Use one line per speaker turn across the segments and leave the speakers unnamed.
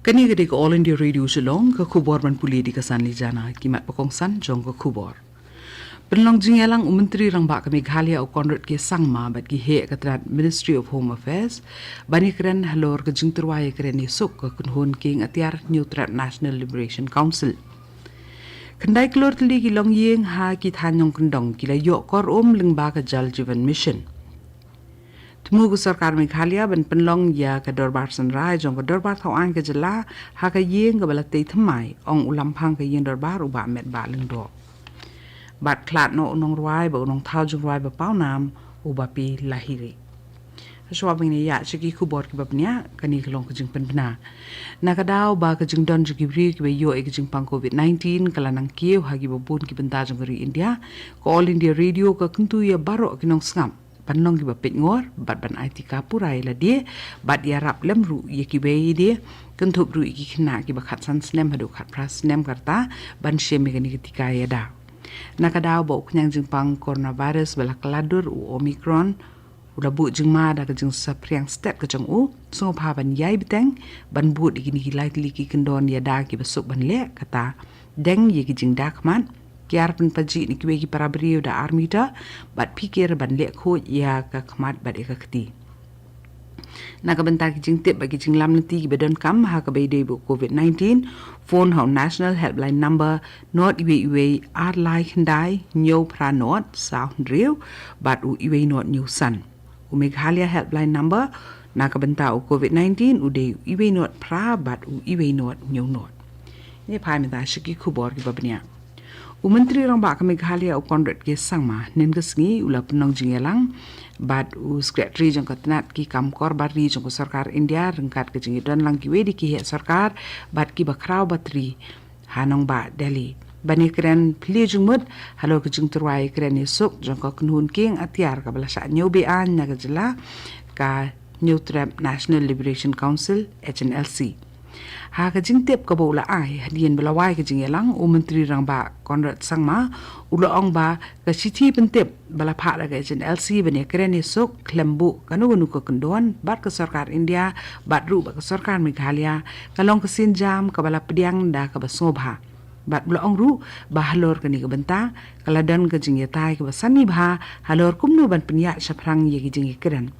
Kani gede ke All India Radio Shillong ke khubor ban puli di kesan li jana kimat pekongsan jong ke khubor. Penlong jingelang Menteri rang bak ke Meghalaya au konrad ke sangma bat ki he katrat Ministry of Home Affairs bani keren halor ke jing terwaya keren esok ke kunhun king atiar Neutral National Liberation Council. Kendai kelor teli ki long yeng ha ki thanyong kendong ki la yok kor leng ba ke Jal Jeevan Mission. Temu ke Sarkar Meghalaya ban penlong ya ke dorbar senrai jong ke dorbar thawaan ke jela ha ke yeng ke balatei thamai ong ulampang ke yeng dorbar uba met ba leng do. Bat klat no unong ruai ba unong thau jong ruai ba pau nam uba pi lahiri. Swab ini ya segi kubor ke babnya kani kelong ke jing penbena. Nakadaw ba ke jing don jigi bri ke yo ke jing pang COVID-19 kalanang kieu hagi babun ki benta jong geri India ko All India Radio ke kentu ya baro kinong sngam. Panlong ki bapit ngor bat ban IT kapurai la dia bat ya rap lem ru ye ki bei dia kentup ru ki khna ki bakhat san snem hadu khat pras snem karta ban sheme kani ketika ya da nakadaw bo knyang jingpang coronavirus bala kladur u omicron ula bu jingma da ka jing sapriang step ka jong u so pha ban yai biteng ban bu di ki likely ki kendon ya da ki besuk ban le kata deng ye ki jing da khman kiar pen paji ni kiwe ki para brio da armita bat pikir ban le kho ya ka khmat bat ka khti naga benta ki jing tip bagi jing lam nanti ki bedon kam ha ka beide bu COVID-19 phone how national helpline number not iwe ar lai khandai nyo pra not sound real bat u iwe not new sun u Meghalaya helpline number naga benta u COVID-19 u de iwe not pra bat u iwe not new not ni phai menta shiki khubor ki babnya Menteri rang bak Meghalaya au konrad ke sangma nen ke sngi ula penong jingelang bat u secretary jong katnat ki kamkor bari jong sarkar India rengkat ke jingi don lang ki wedi ki he sarkar bat ki bakraw batri hanong ba Delhi bani kren pli jung mud halo ke jing terwai kren esok jong ka knun king atiar ka bala sa nyobe an na jela ka Neutral National Liberation Council HNLC ha ka jing tep ka bola ai hadien belawai ka jing elang Menteri rang ba konrad sangma ulo ong ba ka siti pentep bala pha ga LC bane kreni sok klembu kanu ka kendon bat ka sarkar India bat ru ba ka sarkar Meghalaya kalong ka sinjam ka bala pediang da ka basobha bat ulo ong ru ba halor ka ni ka benta kaladan ka jing yatai ka basani bha halor kumnu ban penya saprang ye ki jing kren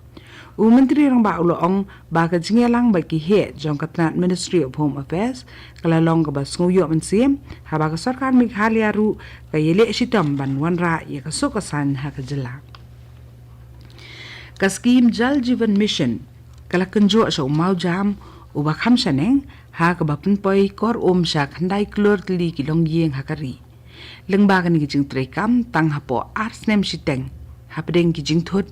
Menteri rang ba ulo ong ba ka jingelang ba ki he jong katnat Ministry of Home Affairs kala long ka bas nguyo mansim ha ba ka sarkar Meghalaya ru ka yele sitam ban wanra ye ka sokasan ha ka jela ka scheme Jal Jeevan Mission kala kenjo sa umau jam u ba kham saneng ha ka ba punpoi kor sha khandai klor tli ki long yeng ha kari leng ba ka ni jing trekam tang ha po arsnem siteng ha pedeng ki jing thot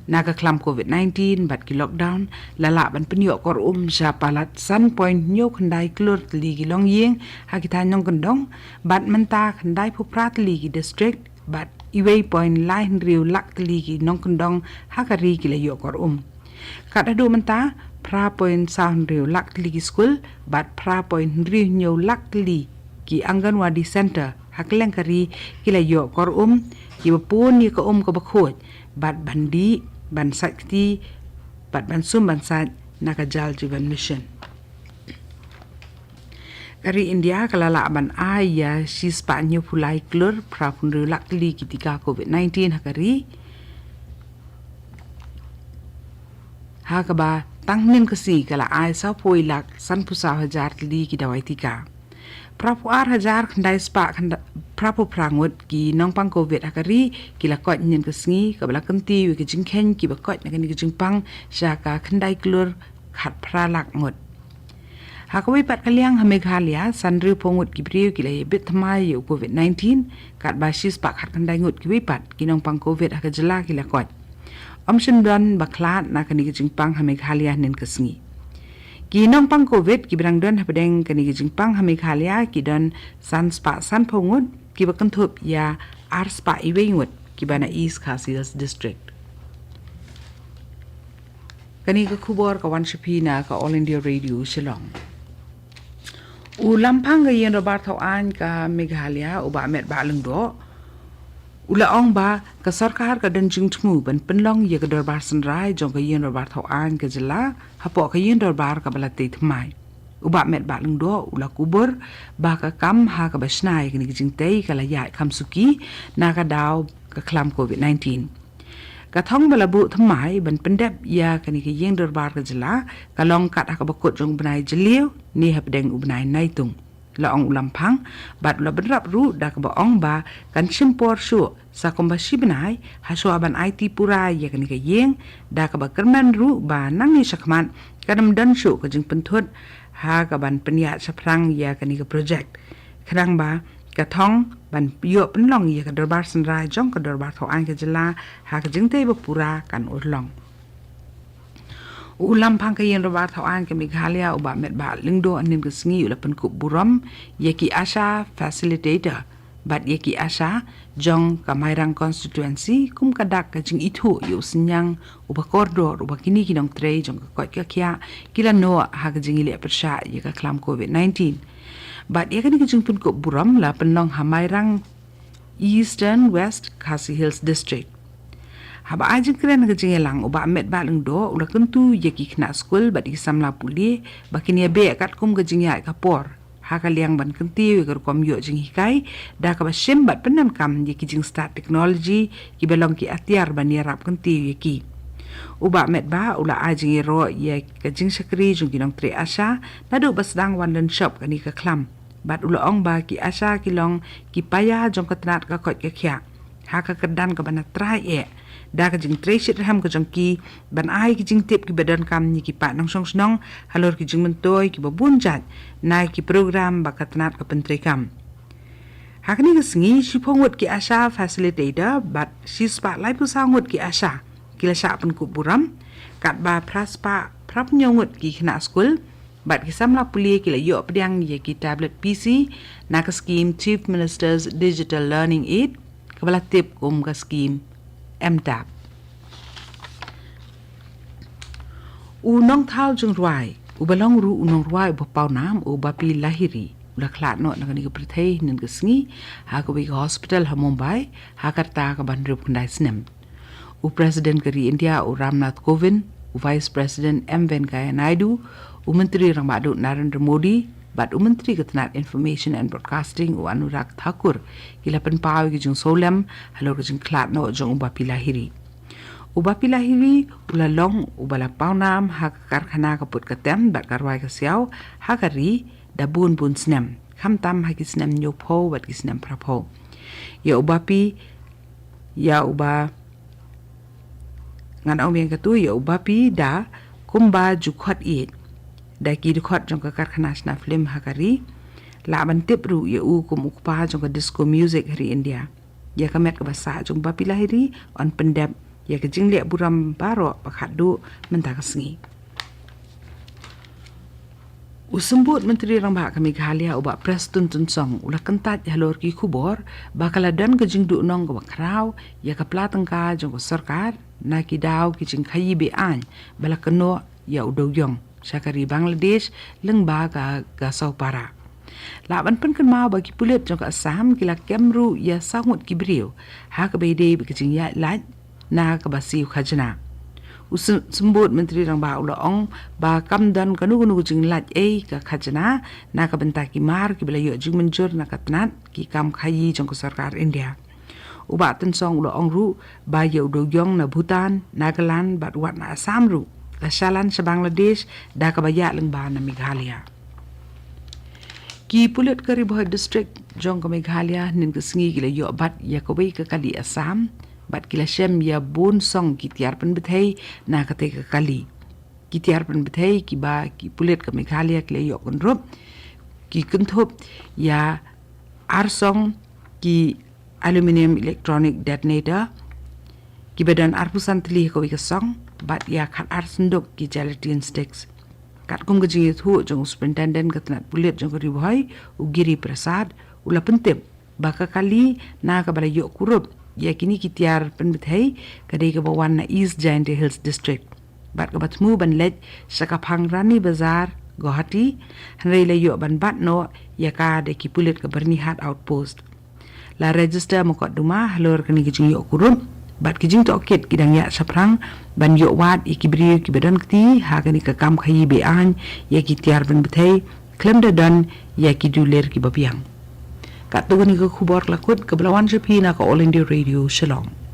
naga klam COVID-19 bat ki lockdown lala ban penyo kor sha palat san point nyo khandai klur tli ki long yeng ha ki tha nyong kandong bat menta khandai phu prat li ki district bat iwei point lai riu lak tli ki nong kandong ha ka ri ki la yo kor kada do menta pra point sound riu lak tli ki school bat pra point riu nyo lak tli ki Anganwadi center ha kleng kari ki la yo kor ki bapun ni ka ka bakhot bat bandi ban sakti bat ban sum ban sat naga Jal Jeevan Mission kari India kalala ban aya sis pa nyu pulai klur prapun relak li ketika COVID-19 hakari hakaba tangnen kasi kala ai sa poilak san pusa hajar li ki dawai tika prapu ar hajar khandai spa prapu prangut ki nong pang COVID hakari kila kot nyen kesngi kabala kenti wi ki jingkhen ki bakot na ki jingpang syaka khandai klur khat pralak ngut hakawi pat kaliang Meghalaya sanri pongut ki briu ki lai bit thamai yu COVID-19 kat basis pak khat khandai ngut ki wi pat ki nong pang COVID hakajela kila kot omshin don baklat na ki jingpang Meghalaya nen kesngi ki nong pang COVID ki brang don hapedeng kani ki jingpang Meghalaya ki don san spa san pongut ki bakantup ya ar spa iwengut ki bana East Khasi district kani ka khubor ka wanshipina ka All India Radio Shillong lampang ga yen robar thawaan ka Meghalaya u ba met ba leng do ula ong ba ka sarkar ka dan jing thmu ban penlong ye ka dorbar sanrai jong ka yen robar thawaan ka jela hapo ka yen dorbar ka balate thmai Uba met ba leng do ula kubur ba ka kam ha ka basnai kini jing tei kala ya kam suki na ka daw ka klam COVID-19 ka thong balabu thamai ban pendep ya kani ke yeng darbar ka jela ka long kat ka bakut jong benai jeliu ni hab deng ubnai nai tung la ong ulam phang bat la benrap ru da ka ba ong ba kan chimpor shu sa komba shibnai ha shu aban IT pura ya kani ke yeng da ka ba kerman ru ba nang ni sakman kadam dan shu ka jing penthut ha ka ban penya saprang ya kani ka project khadang ba ka thong ban yo penlong ya ka darbar sanrai jong ka darbar tho an ka jela ha ka jing te ba pura kan urlong ulam phang ka yen darbar tho an ka Meghalaya uba met ba lingdo anin ka sngi ula pen kup buram ya ki asha facilitator bat ya ki asha jong ka mairang constituency kum ka dak ka jing ithu yo sinyang uba koridor uba kini kinong tre jong ka koi ka kya kila no ha ka jing ile persha ya ka klam COVID-19 bat ya kani ka jing pen kup buram la penlong ha mairang Eastern West Khasi Hills District haba ajin kren ka jing elang uba met ba leng do ula kentu ya ki khna school bat ki samla puli bakini be kat kum ka jing ya ka por haka liang ban kenti wer kom yo jing hikai da ka ba shem bat penam kam ye ki jing start technology ki belong ki atiar ban ya rap kenti ye ki uba met ba ula ajing ro ye ka jing sakri jung kinong tre asha nadu basdang wan len shop kani ka klam bat ula ong ba ki asha ki long ki paya jong ka tnat ka kot ka khya haka kedan ka bana try e da ka jing tre shit ham ka jong ki ban ai ki jing tip ki badan kam ni ki pa nang song snong halor ki jing mentoy ki babun jat na ki program ba ka tnat ka pentre kam hakni ka singi shipongwat ki asha facilitator bat shi spotlight pu sangot ki asha kila sha pen ku buram kat ba praspa prap nyongot ki khna school bat ki samla puli kila yo pdiang ye ki tablet PC na ka scheme Chief Minister's Digital Learning Aid kabala tip kum ka scheme MTAP unong thau jung ruai ubalong ru unong ruai ba pau nam u ba pi lahiri ula khlat no na ni ka prithei nin ka sngi ha ka wi hospital ha Mumbai ha karta ka ban rup kndai snem u president kari India u Ramnath Kovind u vice president M Venkaiah Naidu u menteri rang madu Narendra Modi bat u menteri katnat information and broadcasting u Anurag Thakur kila pen pau ki jung solam halo ka jing khlat no jong ba pi lahiri uba pilahiri ula long ubala paunam ha karkhana ka put katem bat karwai ka siaw ha kari da bun snem kham tam ha ki snem nyo pho bat ki snem prapho ya uba pi ya uba ngan aweng ka tu ya uba pi da kumba jukhot it da ki khot jong ka karkhana sna film ha kari la ban tip ru ya u kum ukpa jong ka disco music hari India ya kamet ka basa jong ba pilahiri on pendap ya ke jing le buram baro pakhat du menta ka sngi usembut menteri rang ba ka Meghalaya uba pres tun song ula kentat ya lor ki khubor bakala dan ke jing du nong ka krau ya ka platang ka jong ka sarkar na ki daw ki jing khayi be an bala keno ya udo yong sakari Bangladesh leng ba ka sau para laban pen kan mau bagi pulit jong ka Assam kila kemru ya sangut ki brio ha ka be de ke jing ya laj na ka basi khajna usembut menteri rang ba ula ong ba kam dan kanu jing lat ka khajna na ka benta ki mar ki bela yo jing menjur na katnat ki kam khayi jong ko sarkar India uba ten song ula ong ru ba yo do yong na Bhutan Nagaland bat wat na Assam ru ka shalan sa Bangladesh da ka baya leng ba na Meghalaya ki pulit ka riboh district jong ka Meghalaya nin ka sngi kila yo bat ya ka bai ka kali Assam bat kila shem ya bon song ki tiar pen bethei na ka te ka kali ki tiar pen bethei ki ba ki pulit ka Meghalaya kila yo kon rup ki kunthop ya arsong ki aluminium electronic detonator ki badan arpusan tli ko ka song bat ya khat arsunduk ki gelatin sticks kat kum ga jingi thu jong superintendent ka tnat pulit jong ri bhai ugiri prasad ula pentep ba ka kali na ka bala yo kurup ya kini ki tiar pen bethei ka de ka bawan na East Giant Hills District bat ka batmu ban lej saka phangrani bazar Guwahati hanrei le yo ban bat no ya ka de ki pulit ka bernihat outpost la register mo ko duma halor kani ki yo kurum bat kijing to ket kidang ya saprang ban yo wat ikibri kibedan kti hagani ka kam khayi be an ya ki tiar ban bethai klem da dan ya ki duler ki babiang kat to ni ko khubor lakut ke belawan jepi na ko All India Radio Shillong.